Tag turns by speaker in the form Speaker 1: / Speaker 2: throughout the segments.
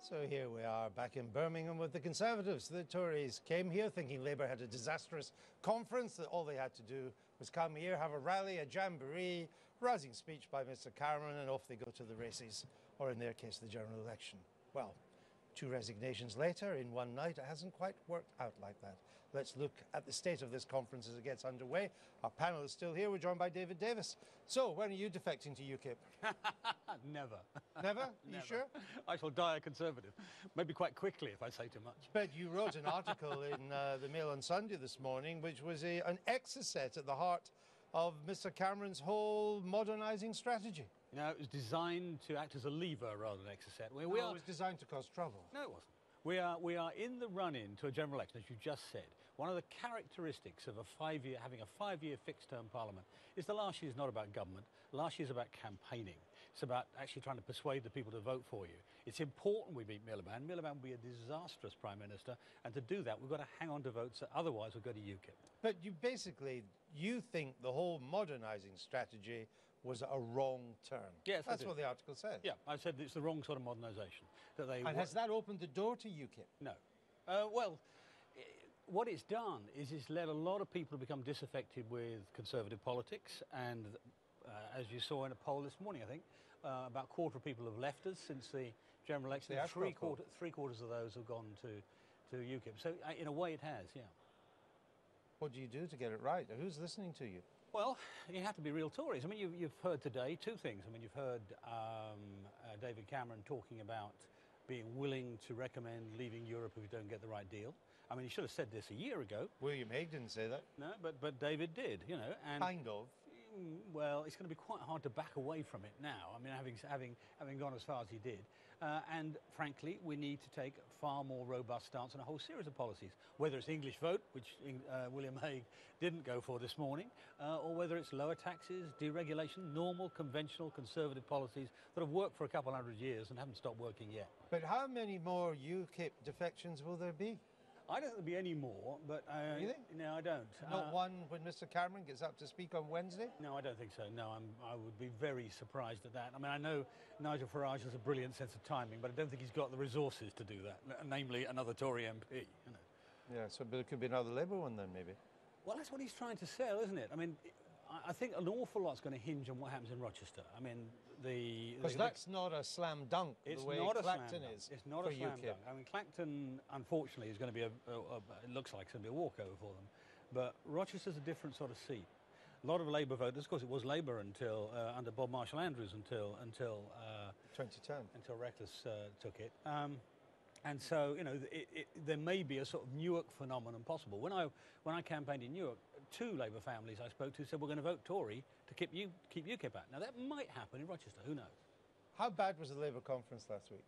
Speaker 1: So here we are back in Birmingham with the Conservatives. The Tories came here thinking Labour had a disastrous conference, that all they had to do was come here, have a rally, a jamboree, rousing speech by Mr Cameron, and off they go to the races, or in their case, the general election. Well, 2 resignations later, in one night, it hasn't quite worked out like that. Let's look at the state of this conference as it gets underway. Our panel is still here. We're joined by David Davis. So, when are you defecting to UKIP?
Speaker 2: Never.
Speaker 1: Never?
Speaker 2: Never.
Speaker 1: You sure?
Speaker 2: I shall die a Conservative. Maybe quite quickly if I say too much.
Speaker 1: But you wrote an article in the Mail on Sunday this morning, which was an exocet at the heart of Mr Cameron's whole modernising strategy.
Speaker 2: You know, it was designed to act as a lever rather than exocet.
Speaker 1: It was designed to cause trouble.
Speaker 2: No, it wasn't. We are in the run-in to a general election, as you just said. One of the characteristics of having a five-year fixed-term parliament is the last year is not about government. Last year is about campaigning. It's about actually trying to persuade the people to vote for you. It's important we beat Miliband. Miliband will be a disastrous prime minister, and to do that, we've got to hang on to votes. Otherwise, we'll go to UKIP.
Speaker 1: But you think the whole modernising strategy was a wrong turn.
Speaker 2: Yes,
Speaker 1: that's what the article said.
Speaker 2: Yeah, I said it's the wrong sort of modernisation.
Speaker 1: And has that opened the door to UKIP?
Speaker 2: No. Well, what it's done is it's led a lot of people to become disaffected with Conservative politics, and as you saw in a poll this morning, I think, about a quarter of people have left us since the general election. Three quarters of those have gone to UKIP. So in a way it has, yeah.
Speaker 1: What do you do to get it right? Who's listening to you?
Speaker 2: Well, you have to be real Tories. I mean, you've heard today 2 things. I mean, you've heard David Cameron talking about being willing to recommend leaving Europe if we don't get the right deal. I mean, he should have said this a year ago.
Speaker 1: William Hague didn't say that.
Speaker 2: No, but David did, you know. And
Speaker 1: kind of.
Speaker 2: Well, it's going to be quite hard to back away from it now. I mean, having gone as far as he did. And frankly, we need to take a far more robust stance on a whole series of policies, whether it's English vote, which William Hague didn't go for this morning, or whether it's lower taxes, deregulation, normal, conventional, Conservative policies that have worked for a couple hundred years and haven't stopped working yet.
Speaker 1: But how many more UKIP defections will there be?
Speaker 2: I don't think there'll be any more, but...
Speaker 1: You think?
Speaker 2: No, I don't.
Speaker 1: Not one when Mr Cameron gets up to speak on Wednesday?
Speaker 2: No, I don't think so. No, I would be very surprised at that. I mean, I know Nigel Farage has a brilliant sense of timing, but I don't think he's got the resources to do that, namely another Tory MP, you know.
Speaker 1: Yeah, so but it could be another Labour one then, maybe.
Speaker 2: Well, that's what he's trying to sell, isn't it? I mean, I think an awful lot's going to hinge on what happens in Rochester. I mean,
Speaker 1: because that's not a slam dunk the way Clacton is.
Speaker 2: It's not a slam dunk. I mean, Clacton, unfortunately, is going to be it looks like it's going to be a walkover for them. But Rochester's a different sort of seat. A lot of Labour voters, of course, it was Labour until under Bob Marshall-Andrews until
Speaker 1: 2010,
Speaker 2: until Reckless took it. And so, you know, there may be a sort of Newark phenomenon possible. When I campaigned in Newark, 2 Labour families I spoke to said we're going to vote Tory to keep UKIP out. Now, that might happen in Rochester. Who knows?
Speaker 1: How bad was the Labour conference last week?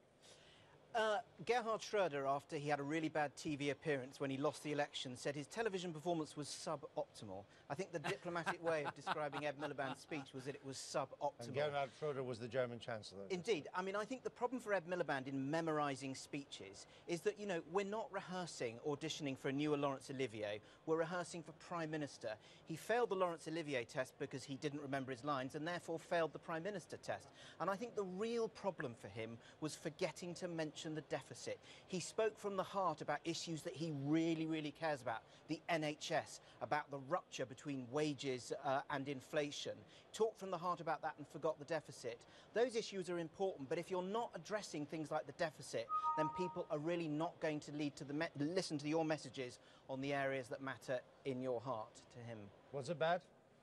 Speaker 3: Gerhard Schroeder, after he had a really bad TV appearance when he lost the election, said his television performance was suboptimal. I think the diplomatic way of describing Ed Miliband's speech was that it was suboptimal.
Speaker 1: And Gerhard Schroeder was the German Chancellor.
Speaker 3: Indeed. I mean, I think the problem for Ed Miliband in memorising speeches is that, you know, we're not rehearsing auditioning for a newer Laurence Olivier. We're rehearsing for Prime Minister. He failed the Laurence Olivier test because he didn't remember his lines and therefore failed the Prime Minister test. And I think the real problem for him was forgetting to mention the deficit. He spoke from the heart about issues that he really, really cares about. The NHS, about the rupture between wages and inflation. Talked from the heart about that and forgot the deficit. Those issues are important, but if you're not addressing things like the deficit, then people are really not going to listen to your messages on the areas that matter in your heart to him.
Speaker 1: Was it bad?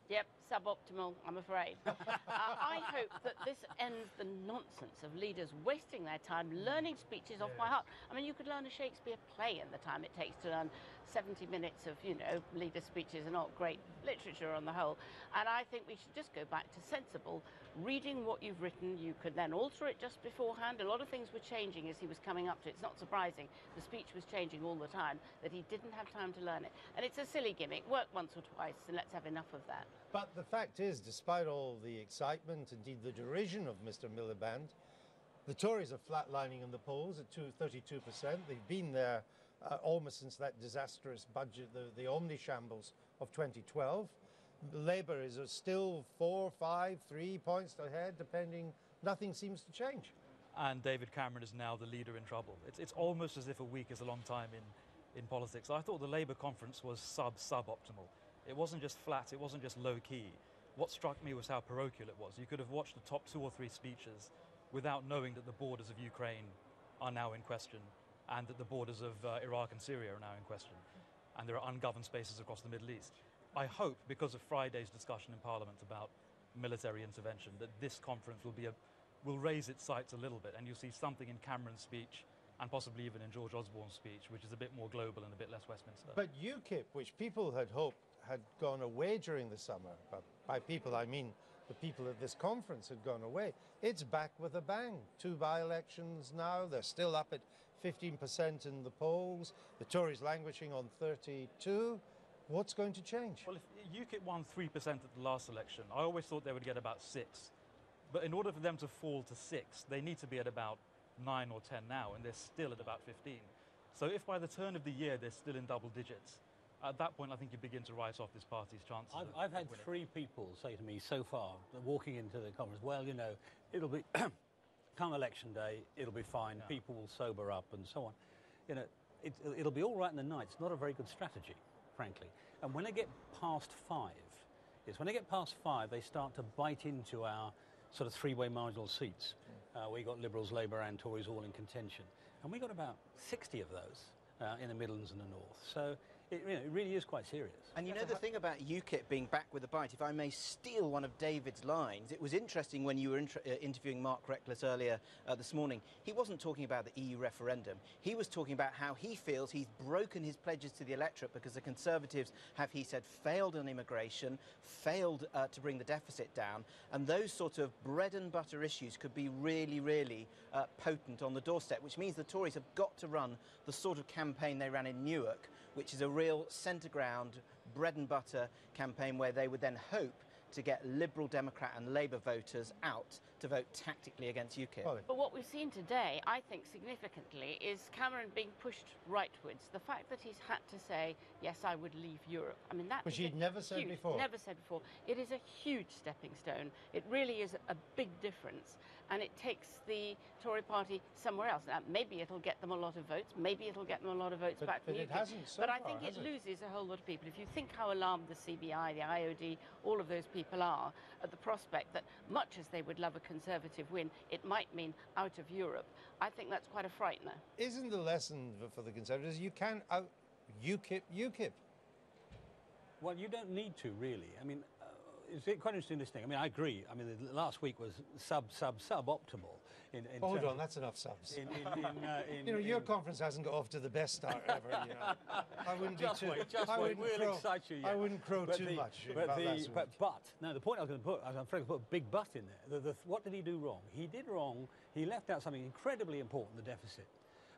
Speaker 4: Yep, suboptimal, I'm afraid. I hope that this ends the nonsense of leaders wasting their time learning speeches off by heart. I mean, you could learn a Shakespeare play in the time it takes to learn 70 minutes of, you know, leader speeches are not great literature on the whole. And I think we should just go back to sensible reading what you've written. You could then alter it just beforehand. A lot of things were changing as he was coming up to it. It's not surprising. The speech was changing all the time, that he didn't have time to learn it. And it's a silly gimmick. Work once or twice, and let's have enough of that.
Speaker 1: But the fact is, despite all the excitement, indeed the derision of Mr Miliband, the Tories are flatlining in the polls at 32%. They've been there almost since that disastrous budget, the omni-shambles of 2012. Labour is still 4, 5, 3 points ahead, depending. Nothing seems to change.
Speaker 5: and David Cameron is now the leader in trouble. It's almost as if a week is a long time in politics. I thought the Labour conference was suboptimal. It wasn't just flat, it wasn't just low-key. What struck me was how parochial it was. You could have watched the top 2 or 3 speeches without knowing that the borders of Ukraine are now in question, and that the borders of Iraq and Syria are now in question, and there are ungoverned spaces across the Middle East. I hope, because of Friday's discussion in Parliament about military intervention, that this conference will raise its sights a little bit, and you'll see something in Cameron's speech, and possibly even in George Osborne's speech, which is a bit more global and a bit less Westminster.
Speaker 1: But UKIP, which people had hoped had gone away during the summer, but by people I mean the people at this conference had gone away, it's back with a bang. 2 by-elections now, they're still up at 15% in the polls, the Tories languishing on 32. What's going to change?
Speaker 5: Well, if UKIP won 3% at the last election, I always thought they would get about 6. But in order for them to fall to 6, they need to be at about 9 or 10 now, and they're still at about 15. So if by the turn of the year they're still in double digits, at that point I think you begin to write off this party's chances.
Speaker 2: I've had 3 people say to me so far, walking into the conference, well, you know, it'll be, come election day, it'll be fine, people will sober up and so on. You know, it'll be all right in the night. It's not a very good strategy, frankly. And when they get past 5, when they get past 5, they start to bite into our sort of 3-way marginal seats. We got Liberals, Labour and Tories all in contention. And we got about 60 of those in the Midlands and the North. So it really is quite serious.
Speaker 3: And you know the thing about UKIP being back with a bite, if I may steal one of David's lines, it was interesting when you were interviewing Mark Reckless earlier this morning. He wasn't talking about the EU referendum. He was talking about how he feels he's broken his pledges to the electorate because the Conservatives have, he said, failed on immigration, failed to bring the deficit down, and those sort of bread and butter issues could be really, really potent on the doorstep, which means the Tories have got to run the sort of campaign they ran in Newark, which is a real centre ground, bread and butter campaign where they would then hope to get Liberal, Democrat and Labour voters out to vote tactically against UKIP.
Speaker 4: But what we've seen today, I think significantly, is Cameron being pushed rightwards. The fact that he's had to say, yes, I would leave Europe. I mean, that
Speaker 1: which he'd never said before.
Speaker 4: Never said before. It is a huge stepping stone. It really is a big difference. And it takes the Tory party somewhere else. Now, maybe it'll get them a lot of votes. Maybe it'll get them a lot of votes back from UKIP.
Speaker 1: It hasn't so
Speaker 4: but
Speaker 1: far,
Speaker 4: I think it
Speaker 1: has
Speaker 4: loses a whole lot of people. If you think how alarmed the CBI, the IOD, all of those people are at the prospect that much as they would love a Conservative win, it might mean out of Europe, I think that's quite a frightener.
Speaker 1: Isn't the lesson for the Conservatives, you can out UKIP?
Speaker 2: Well, you don't need to, really. I mean, it's quite interesting, this thing. I mean, I agree. I mean, the last week was suboptimal.
Speaker 1: Hold on, that's enough subs. You know, your conference hasn't got off to the best start ever, you know. I wouldn't
Speaker 2: just
Speaker 1: be too...
Speaker 2: wait, we'll excite you yet.
Speaker 1: I wouldn't crow too much about that sort.
Speaker 2: But, no, the point I was going to put, I'm afraid I put a big but in there. What did he do wrong? He did wrong. He left out something incredibly important, the deficit.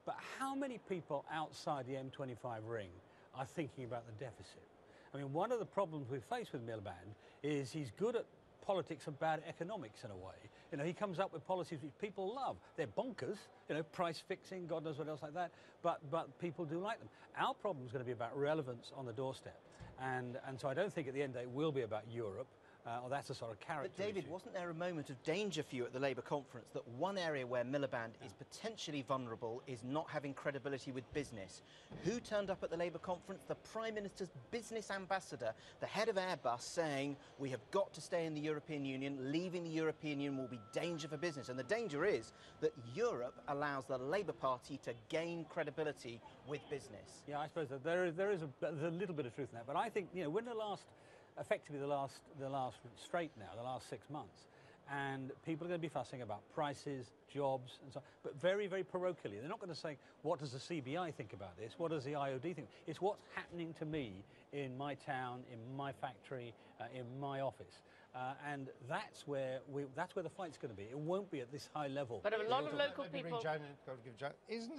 Speaker 2: But how many people outside the M25 ring are thinking about the deficit? I mean, one of the problems we face with Miliband is he's good at politics and bad at economics in a way. You know, he comes up with policies which people love. They're bonkers, you know, price fixing, God knows what else like that, but people do like them. Our problem is going to be about relevance on the doorstep. And so I don't think at the end of the day it will be about Europe. Or that's a sort of character
Speaker 3: But David,
Speaker 2: issue.
Speaker 3: wasn't there a moment of danger for you at the Labour conference that one area where Miliband is potentially vulnerable is not having credibility with business? Who turned up at the Labour conference? The Prime Minister's business ambassador, the head of Airbus, saying we have got to stay in the European Union, leaving the European Union will be danger for business. And the danger is that Europe allows the Labour Party to gain credibility with business.
Speaker 2: Yeah, I suppose that there is a little bit of truth in that. But I think, you know, when effectively the last straight now, the last 6 months, and people are going to be fussing about prices, jobs, and so on, but very, very parochially. They're not going to say, what does the CBI think about this? What does the IOD think? It's what's happening to me in my town, in my factory, in my office. And that's where the fight's going to be. It won't be at this high level.
Speaker 4: But a lot of local people...
Speaker 1: Isn't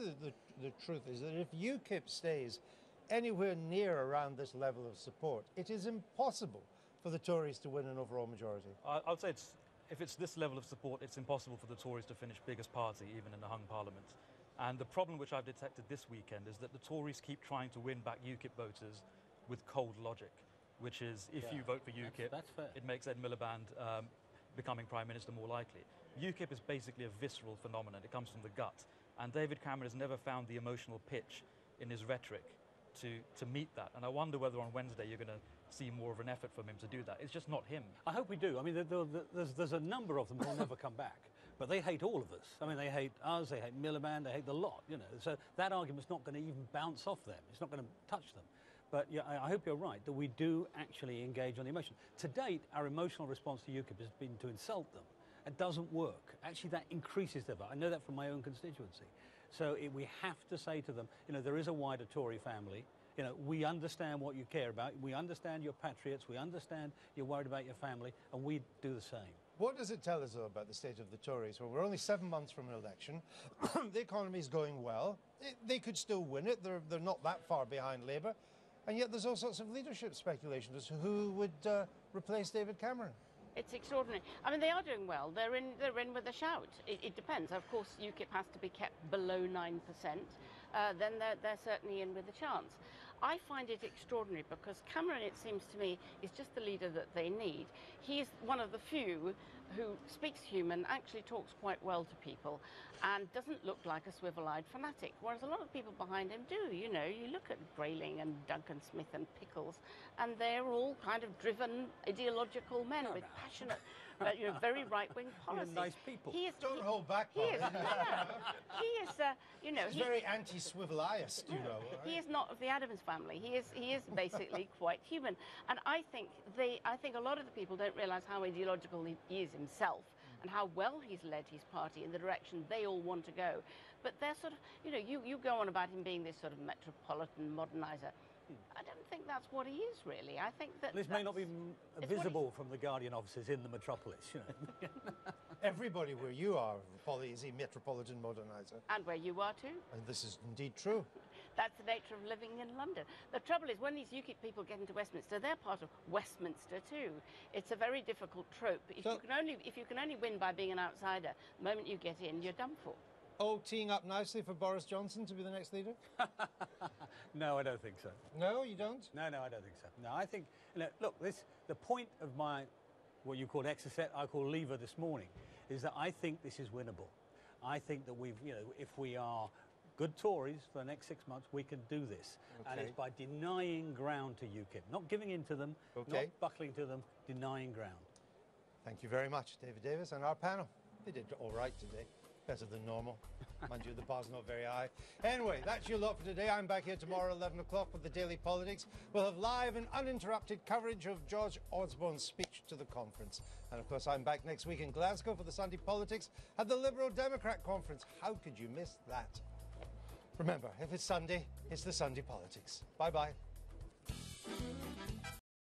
Speaker 1: the truth is that if UKIP stays anywhere near around this level of support, it is impossible for the Tories to win an overall majority?
Speaker 5: I would say if it's this level of support, it's impossible for the Tories to finish biggest party, even in a hung parliament. And the problem which I've detected this weekend is that the Tories keep trying to win back UKIP voters with cold logic, which is if you vote for UKIP,
Speaker 2: that's fair.
Speaker 5: it makes Ed Miliband becoming Prime Minister more likely. UKIP is basically a visceral phenomenon. It comes from the gut. And David Cameron has never found the emotional pitch in his rhetoric to meet that. And I wonder whether on Wednesday you're going to see more of an effort from him to do that. It's just not him.
Speaker 2: I hope we do. I mean, there's a number of them who will never come back. But they hate all of us. I mean, they hate us, they hate Miliband, they hate the lot, you know. So that argument's not going to even bounce off them. It's not going to touch them. But yeah, I hope you're right, that we do actually engage on the emotion. To date, our emotional response to UKIP has been to insult them. It doesn't work. Actually, that increases their vote. I know that from my own constituency. So we have to say to them, you know, there is a wider Tory family. You know, we understand what you care about. We understand you're patriots. We understand you're worried about your family, and we do the same.
Speaker 1: What does it tell us, though, about the state of the Tories? Well, we're only 7 months from an election. The economy's going well. They could still win it. They're not that far behind Labour. And yet there's all sorts of leadership speculation as to who would replace David Cameron.
Speaker 4: It's extraordinary. I mean, they are doing well. They're in with a shout. It depends. Of course, UKIP has to be kept below 9%. Then they're certainly in with a chance. I find it extraordinary because Cameron, it seems to me, is just the leader that they need. He's one of the few who speaks human, actually talks quite well to people, and doesn't look like a swivel-eyed fanatic, whereas a lot of people behind him do. You know, you look at Grayling and Duncan Smith and Pickles, and they're all kind of driven, ideological men with passionate, you know, very right-wing policies.
Speaker 2: Nice people.
Speaker 1: Don't hold back,
Speaker 4: He
Speaker 1: Paul.
Speaker 4: is, he is, you know...
Speaker 1: He's very anti-swivel-eyist, you know. Right?
Speaker 4: He is not of the Adams family. He is basically quite human. And I think a lot of the people don't realise how ideological he is himself and how well he's led his party in the direction they all want to go. But they're sort of, you know, you go on about him being this sort of metropolitan moderniser. I don't think that's what he is, really. I think that...
Speaker 2: This may not be visible from the Guardian offices in the metropolis, you know.
Speaker 1: Everybody where you are, Polly, is a metropolitan moderniser.
Speaker 4: And where you are too.
Speaker 1: And this is indeed true.
Speaker 4: That's the nature of living in London. The trouble is, when these UKIP people get into Westminster, they're part of Westminster too. It's a very difficult trope. If you can only win by being an outsider, the moment you get in, you're done for.
Speaker 1: Oh, teeing up nicely for Boris Johnson to be the next leader?
Speaker 2: No, I don't think so.
Speaker 1: No, you don't?
Speaker 2: No, I don't think so. No, I think, you know, look, the point of my, what you called exocet, I call lever this morning, is that I think this is winnable. I think that if we are good Tories for the next 6 months, we can do this. Okay. And it's by denying ground to UKIP, not giving in to them, not buckling to them, denying ground.
Speaker 1: Thank you very much, David Davis, and our panel. They did all right today. Better than normal. Mind you, the bar's not very high. Anyway, that's your lot for today. I'm back here tomorrow at 11 o'clock with the Daily Politics. We'll have live and uninterrupted coverage of George Osborne's speech to the conference. And of course, I'm back next week in Glasgow for the Sunday Politics at the Liberal Democrat Conference. How could you miss that? Remember, if it's Sunday, it's the Sunday Politics. Bye-bye.